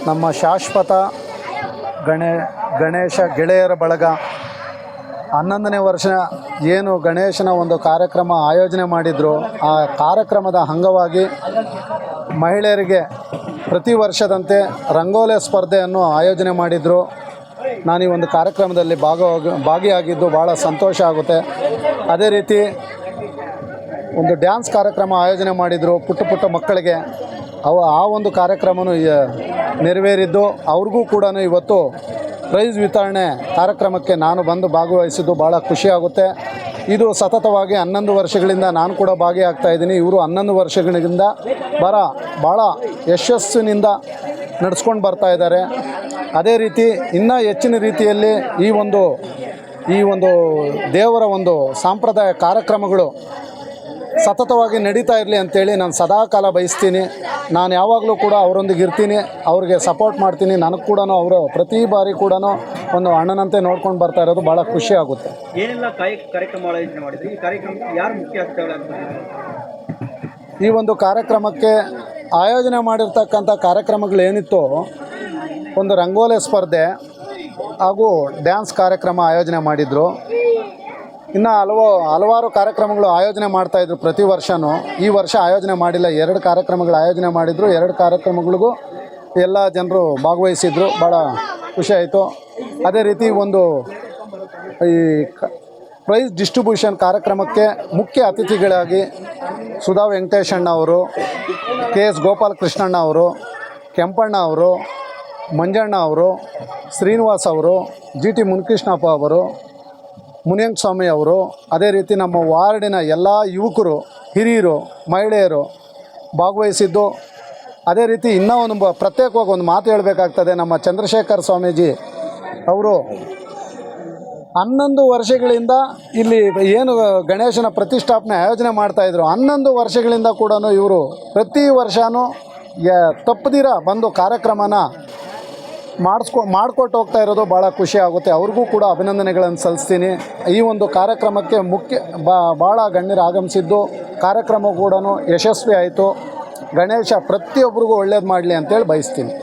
ನಮ್ಮ ಶಾಶ್ವತ ಗಣೇಶ ಗೆಳೆಯರ ಬಳಗ 11ನೇ ವರ್ಷ ಏನು ಗಣೇಶನ ಒಂದು ಕಾರ್ಯಕ್ರಮ ಆಯೋಜನೆ ಮಾಡಿದ್ರು, ಆ ಕಾರ್ಯಕ್ರಮದ ಅಂಗವಾಗಿ ಮಹಿಳೆಯರಿಗೆ ಪ್ರತಿ ವರ್ಷದಂತೆ ರಂಗೋಲಿ ಸ್ಪರ್ಧೆಯನ್ನು ಆಯೋಜನೆ ಮಾಡಿದರು. ನಾನು ಈ ಒಂದು ಕಾರ್ಯಕ್ರಮದಲ್ಲಿ ಭಾಗಿಯಾಗಿದ್ದು ಭಾಳ ಸಂತೋಷ ಆಗುತ್ತೆ. ಅದೇ ರೀತಿ ಒಂದು ಡ್ಯಾನ್ಸ್ ಕಾರ್ಯಕ್ರಮ ಆಯೋಜನೆ ಮಾಡಿದರು ಪುಟ್ಟ ಮಕ್ಕಳಿಗೆ. ಆ ಒಂದು ಕಾರ್ಯಕ್ರಮನೂ ನೆರವೇರಿದ್ದು, ಅವ್ರಿಗೂ ಕೂಡ ಇವತ್ತು ಪ್ರೈಸ್ ವಿತರಣೆ ಕಾರ್ಯಕ್ರಮಕ್ಕೆ ನಾನು ಬಂದು ಭಾಗವಹಿಸಿದ್ದು ಭಾಳ ಖುಷಿಯಾಗುತ್ತೆ. ಇದು ಸತತವಾಗಿ 11 ವರ್ಷಗಳಿಂದ ನಾನು ಕೂಡ ಭಾಗಿಯಾಗ್ತಾಯಿದ್ದೀನಿ. ಇವರು 11 ವರ್ಷಗಳಿಂದ ಭಾಳ ಯಶಸ್ಸಿನಿಂದ ನಡೆಸ್ಕೊಂಡು ಬರ್ತಾಯಿದ್ದಾರೆ. ಅದೇ ರೀತಿ ಇನ್ನೂ ಹೆಚ್ಚಿನ ರೀತಿಯಲ್ಲಿ ಈ ಒಂದು ದೇವರ ಒಂದು ಸಾಂಪ್ರದಾಯ ಕಾರ್ಯಕ್ರಮಗಳು ಸತತವಾಗಿ ನಡೀತಾ ಇರಲಿ ಅಂಥೇಳಿ ನಾನು ಸದಾಕಾಲ ಬಯಸ್ತೀನಿ. ನಾನು ಯಾವಾಗಲೂ ಕೂಡ ಅವರೊಂದಿಗೆ ಇರ್ತೀನಿ, ಅವ್ರಿಗೆ ಸಪೋರ್ಟ್ ಮಾಡ್ತೀನಿ. ನನಗೆ ಕೂಡ ಅವರು ಪ್ರತಿ ಬಾರಿ ಕೂಡ ಒಂದು ಅಣ್ಣನಂತೆ ನೋಡ್ಕೊಂಡು ಬರ್ತಾ ಇರೋದು ಭಾಳ ಖುಷಿ ಆಗುತ್ತೆ. ಏನೆಲ್ಲ ಕಾರ್ಯಕ್ರಮ ಆಯೋಜನೆ ಮಾಡಿದ್ರಿ? ಈ ಕಾರ್ಯಕ್ರಮಕ್ಕೆ ಯಾರು ಮುಖ್ಯ ಅತಿಥಿಗಳಾಗಿದ್ದಾರೆ? ಈ ಒಂದು ಕಾರ್ಯಕ್ರಮಕ್ಕೆ ಆಯೋಜನೆ ಮಾಡಿರ್ತಕ್ಕಂಥ ಕಾರ್ಯಕ್ರಮಗಳೇನಿತ್ತು, ಒಂದು ರಂಗೋಲಿ ಸ್ಪರ್ಧೆ ಹಾಗೂ ಡ್ಯಾನ್ಸ್ ಕಾರ್ಯಕ್ರಮ ಆಯೋಜನೆ ಮಾಡಿದರು. ಇನ್ನು ಹಲವಾರು ಕಾರ್ಯಕ್ರಮಗಳು ಆಯೋಜನೆ ಮಾಡ್ತಾಯಿದ್ರು ಪ್ರತಿ ವರ್ಷವೂ. ಈ ವರ್ಷ ಆಯೋಜನೆ ಮಾಡಿಲ್ಲ, 2 ಕಾರ್ಯಕ್ರಮಗಳು ಆಯೋಜನೆ ಮಾಡಿದರು. 2 ಕಾರ್ಯಕ್ರಮಗಳಿಗೂ ಎಲ್ಲ ಜನರು ಭಾಗವಹಿಸಿದ್ರು, ಭಾಳ ಖುಷಿಯಾಯಿತು. ಅದೇ ರೀತಿ ಈ ಪ್ರೈಸ್ ಡಿಸ್ಟ್ರಿಬ್ಯೂಷನ್ ಕಾರ್ಯಕ್ರಮಕ್ಕೆ ಮುಖ್ಯ ಅತಿಥಿಗಳಾಗಿ ಸುಧಾ ವೆಂಕಟೇಶಣ್ಣ ಅವರು, KS ಗೋಪಾಲಕೃಷ್ಣಣ್ಣ ಅವರು, ಕೆಂಪಣ್ಣ ಅವರು, ಮಂಜಣ್ಣ ಅವರು, ಶ್ರೀನಿವಾಸ್ ಅವರು, GT ಮುನಿಕೃಷ್ಣಪ್ಪ ಅವರು, ಮುನಿಯಂಗ ಸ್ವಾಮಿ ಅವರು, ಅದೇ ರೀತಿ ನಮ್ಮ ವಾರ್ಡಿನ ಎಲ್ಲ ಯುವಕರು, ಹಿರಿಯರು, ಮಹಿಳೆಯರು ಭಾಗವಹಿಸಿದ್ದು. ಅದೇ ರೀತಿ ಇನ್ನೂ ಪ್ರತ್ಯೇಕವಾಗಿ ಒಂದು ಮಾತು ಹೇಳಬೇಕಾಗ್ತದೆ. ನಮ್ಮ ಚಂದ್ರಶೇಖರ್ ಸ್ವಾಮೀಜಿ ಅವರು 11 ವರ್ಷಗಳಿಂದ ಇಲ್ಲಿ ಏನು ಗಣೇಶನ ಪ್ರತಿಷ್ಠಾಪನೆ ಆಯೋಜನೆ ಮಾಡ್ತಾಯಿದ್ರು, 11 ವರ್ಷಗಳಿಂದ ಕೂಡ ಇವರು ಪ್ರತಿ ವರ್ಷವೂ ತಪ್ಪದಿರ ಬಂದು ಕಾರ್ಯಕ್ರಮನ ಮಾಡಿಕೊಟ್ಟು ಹೋಗ್ತಾ ಇರೋದು ಭಾಳ ಖುಷಿ ಆಗುತ್ತೆ. ಅವ್ರಿಗೂ ಕೂಡ ಅಭಿನಂದನೆಗಳನ್ನು ಸಲ್ಲಿಸ್ತೀನಿ. ಈ ಒಂದು ಕಾರ್ಯಕ್ರಮಕ್ಕೆ ಭಾಳ ಗಣ್ಯರು ಆಗಮಿಸಿದ್ದು, ಕಾರ್ಯಕ್ರಮ ಕೂಡ ಯಶಸ್ವಿ ಆಯಿತು. ಗಣೇಶ ಪ್ರತಿಯೊಬ್ಬರಿಗೂ ಒಳ್ಳೇದು ಮಾಡಲಿ ಅಂತೇಳಿ ಬಯಸ್ತೀನಿ.